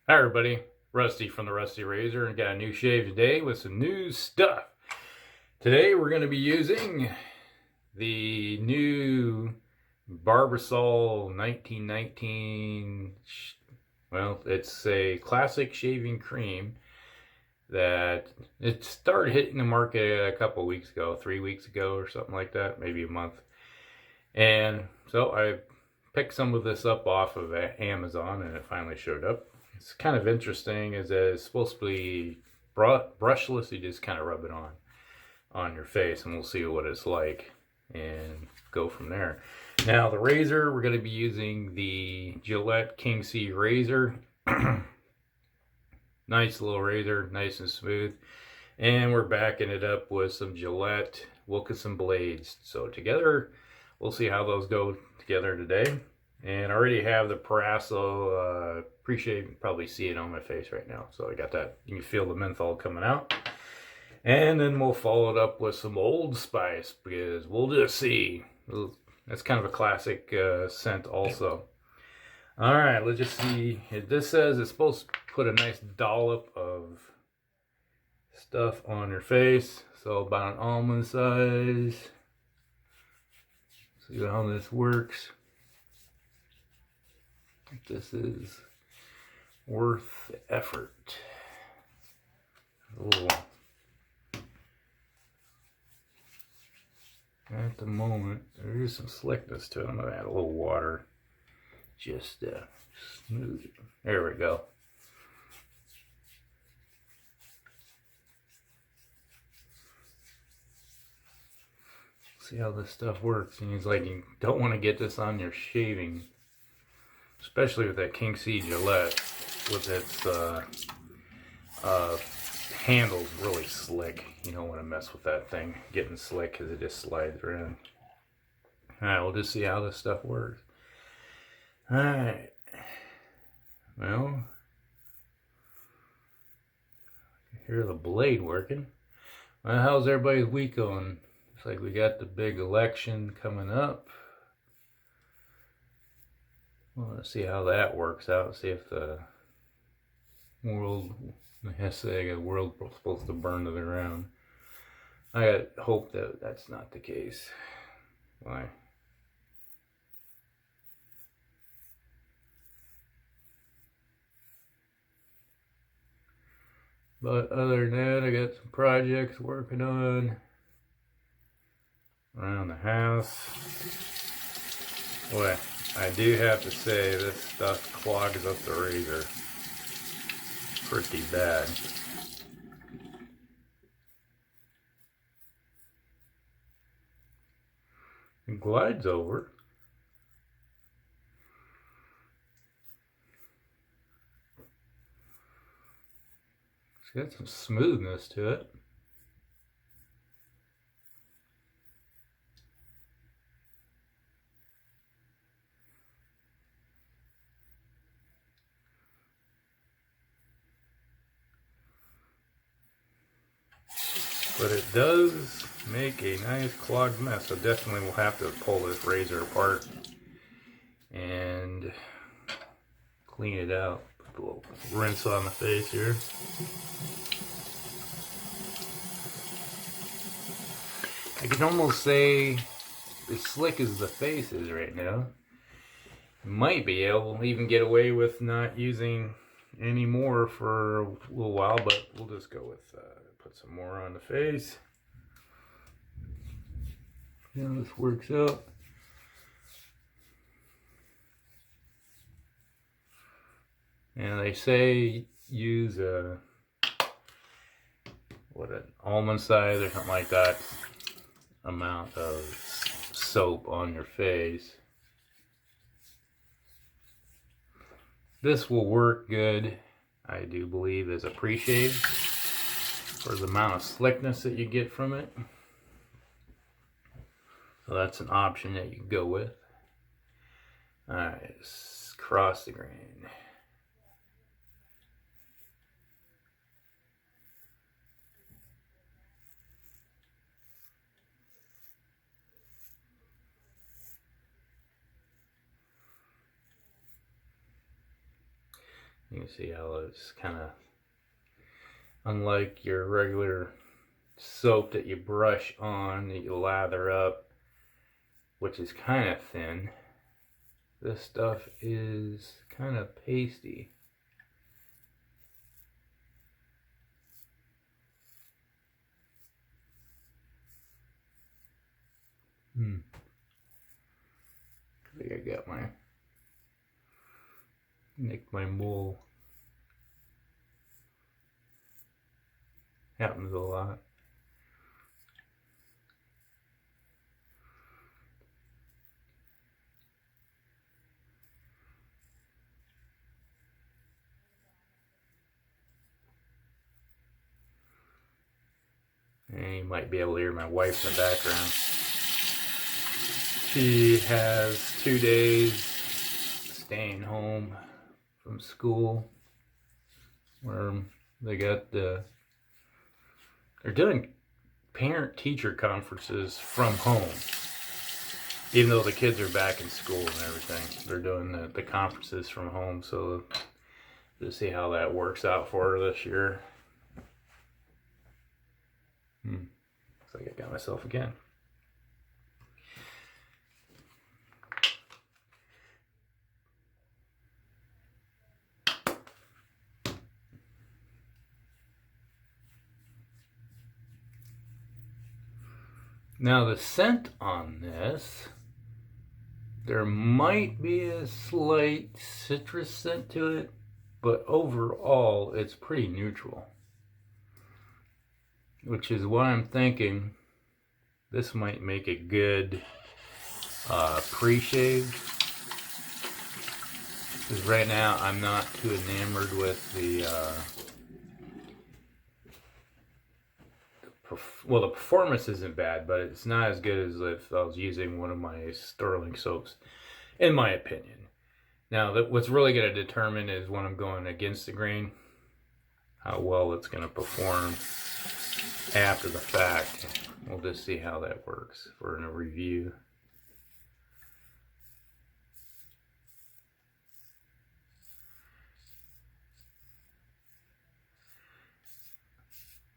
Hi everybody, Rusty from the Rusty Razor, and got a new shave today with some new stuff. Today we're going to be using the new Barbasol 1919, well, it's a classic shaving cream that it started hitting the market a couple weeks ago, 3 weeks ago or something like that, maybe a month. And so I picked some of this up off of Amazon and it finally showed up. It's kind of interesting is that it's supposed to be brushless. You just kind of rub it on your face and we'll see what it's like and go from there. Now the razor, we're going to be using the Gillette King C razor. Nice little razor, nice and smooth. And we're backing it up with some Gillette Wilkinson blades. So together, we'll see how those go together today. And I already have the Barbasol pre-shave. You can probably see it on my face right now. So I got that. You can feel the menthol coming out. And then we'll follow it up with some Old Spice because we'll just see. That's kind of a classic scent also. All right, let's just see. This says it's supposed to put a nice dollop of stuff on your face. So about an almond size. See how this works. This is worth the effort. Ooh. At the moment, there is some slickness to it. I'm going to add a little water. Just smooth it. There we go. See how this stuff works. And it's like you don't want to get this on your shaving, especially with that King C Gillette with its handles really slick. You don't want to mess with that thing getting slick because it just slides around. Alright, we'll just see how this stuff works. Alright. Well, I can hear the blade working. Well, how's everybody's week going? Looks like we got the big election coming up. Well, let's see how that works out. See if the world, the world is supposed to burn to the ground. I hope that that's not the case. Why? But other than that, I got some projects working on around the house. Boy, I do have to say this stuff clogs up the razor pretty bad. It glides over. It's got some smoothness to it. But it does make a nice clogged mess. So definitely we'll have to pull this razor apart and clean it out. Put a little rinse on the face here. I can almost say as slick as the face is right now, you might be able to even get away with not using any more for a little while, but we'll just go with put some more on the face. See how this works out. And they say use an almond size or something like that amount of soap on your face. This will work good, I do believe, as a pre-shave for the amount of slickness that you get from it. So that's an option that you can go with. Alright, let's cross the grain. You can see how it's kind of, unlike your regular soap that you brush on, that you lather up, which is kind of thin, this stuff is kind of pasty. I think I got nicked my mole. Happens a lot. And you might be able to hear my wife in the background. She has 2 days staying home from school, where they got they're doing parent-teacher conferences from home. Even though the kids are back in school and everything, they're doing the conferences from home. So to see how that works out for her this year. Looks like I got myself again. Now the scent on this, there might be a slight citrus scent to it, but overall it's pretty neutral. Which is why I'm thinking this might make a good pre-shave. Because right now I'm not too enamored with the performance isn't bad, but it's not as good as if I was using one of my Sterling soaps, in my opinion. Now, what's really going to determine is when I'm going against the grain, how well it's going to perform after the fact. We'll just see how that works for a review.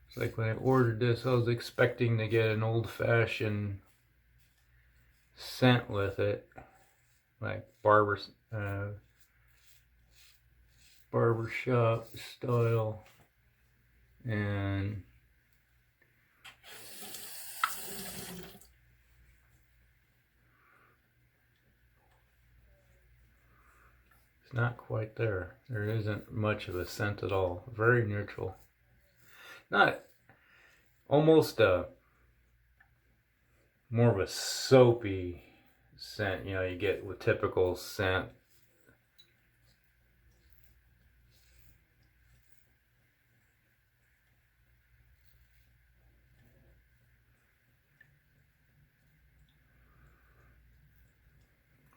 It's like when I ordered this, I was expecting to get an old-fashioned scent with it, like barbershop style, and it's not quite there. There isn't much of a scent at all. Very neutral. Not almost more of a soapy scent, you know, you get with typical scent.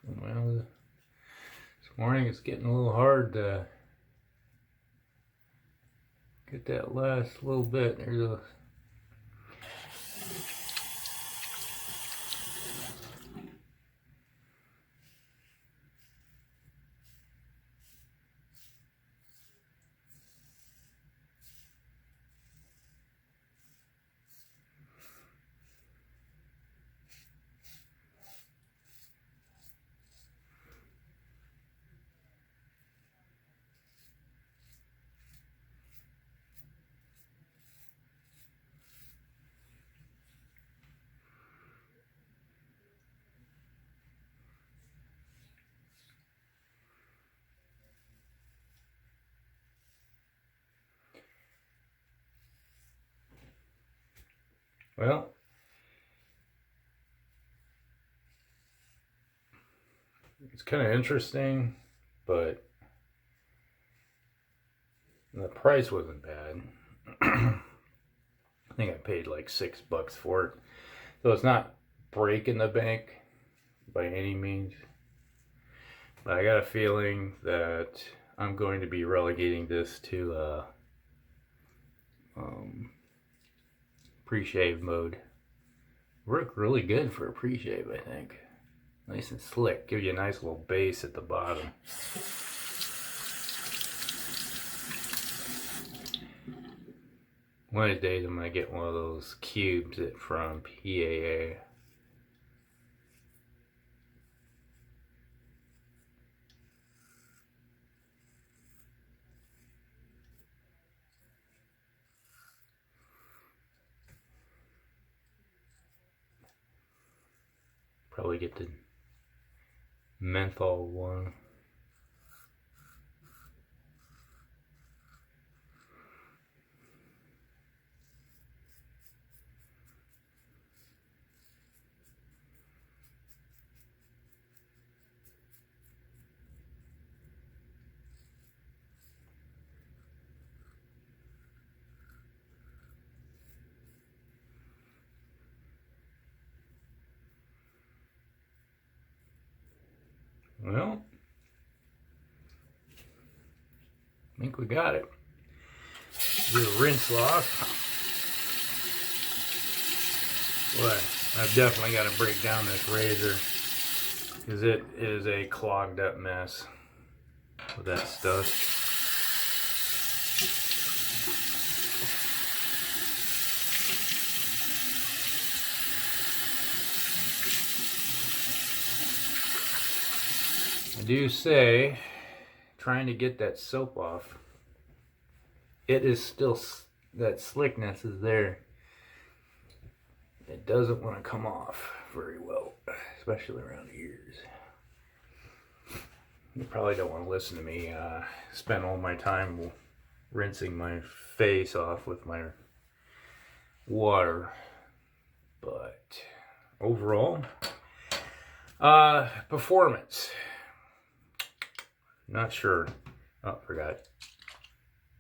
Well, this morning it's getting a little hard to get that last little bit. There's a well, it's kind of interesting, but the price wasn't bad. I think I paid like $6 for it. So it's not breaking the bank by any means. But I got a feeling that I'm going to be relegating this to pre-shave mode. Worked really good for a pre-shave, I think. Nice and slick. Give you a nice little base at the bottom. One of these days I'm going to get one of those cubes from PAA. Probably get the menthol one. Well, I think we got it. Do a rinse off. Boy, I've definitely got to break down this razor because it is a clogged up mess with that stuff. I do say, trying to get that soap off, it is still, that slickness is there. It doesn't want to come off very well, especially around the ears. You probably don't want to listen to me spend all my time rinsing my face off with my water, but overall, performance. Not sure. Oh, forgot.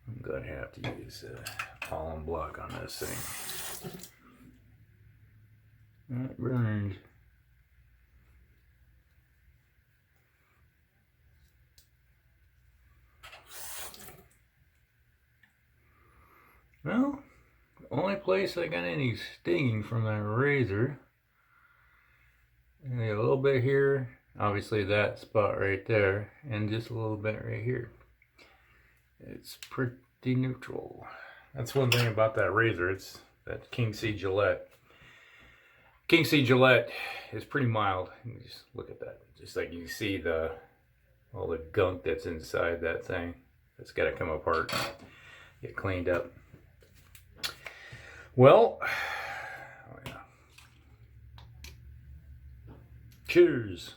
I'm going to have to use pollen block on this thing. That burns. Well, the only place I got any stinging from that razor, and a little bit here, obviously that spot right there, and just a little bit right here. It's pretty neutral. That's one thing about that razor. It's that King C Gillette. King C Gillette is pretty mild. Just look at that. Just like you see all the gunk that's inside that thing. It's got to come apart, get cleaned up. Well, oh yeah. Cheers.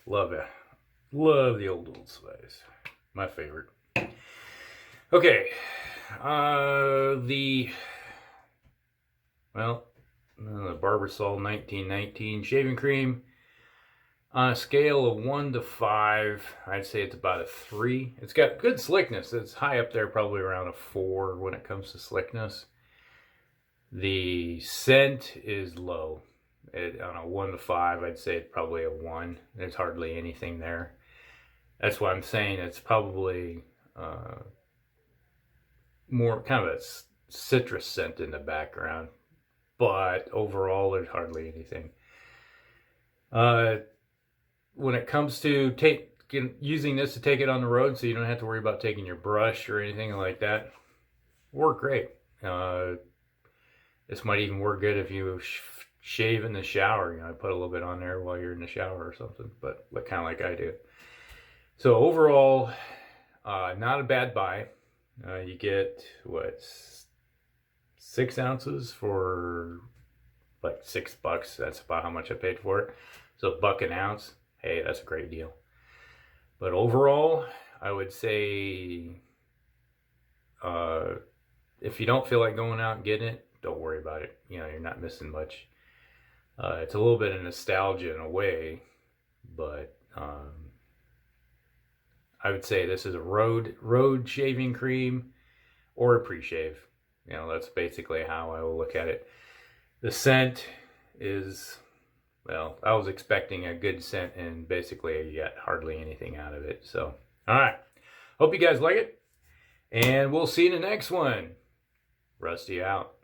Love it. Love the Old Spice. My favorite. Okay. The Barbasol 1919 shaving cream. On a scale of 1 to 5, I'd say it's about a 3. It's got good slickness. It's high up there, probably around a 4 when it comes to slickness. The scent is low. On a 1 to 5, I'd say it's probably a 1. There's hardly anything there. That's why I'm saying it's probably more kind of a citrus scent in the background. But overall, there's hardly anything. When it comes to using this to take it on the road, so you don't have to worry about taking your brush or anything like that, work great. This might even work good if you shave in the shower. You know, put a little bit on there while you're in the shower or something, but kind of like I do. So overall, not a bad buy. You get what, 6 ounces for like $6. That's about how much I paid for it. So $1 an ounce. Hey, that's a great deal. But overall, I would say if you don't feel like going out and getting it, don't worry about it. You know, you're not missing much. It's a little bit of nostalgia in a way, but I would say this is a road shaving cream or a pre-shave. You know, that's basically how I will look at it. The scent is, well, I was expecting a good scent, and basically you got hardly anything out of it. So, all right. Hope you guys like it, and we'll see you in the next one. Rusty out.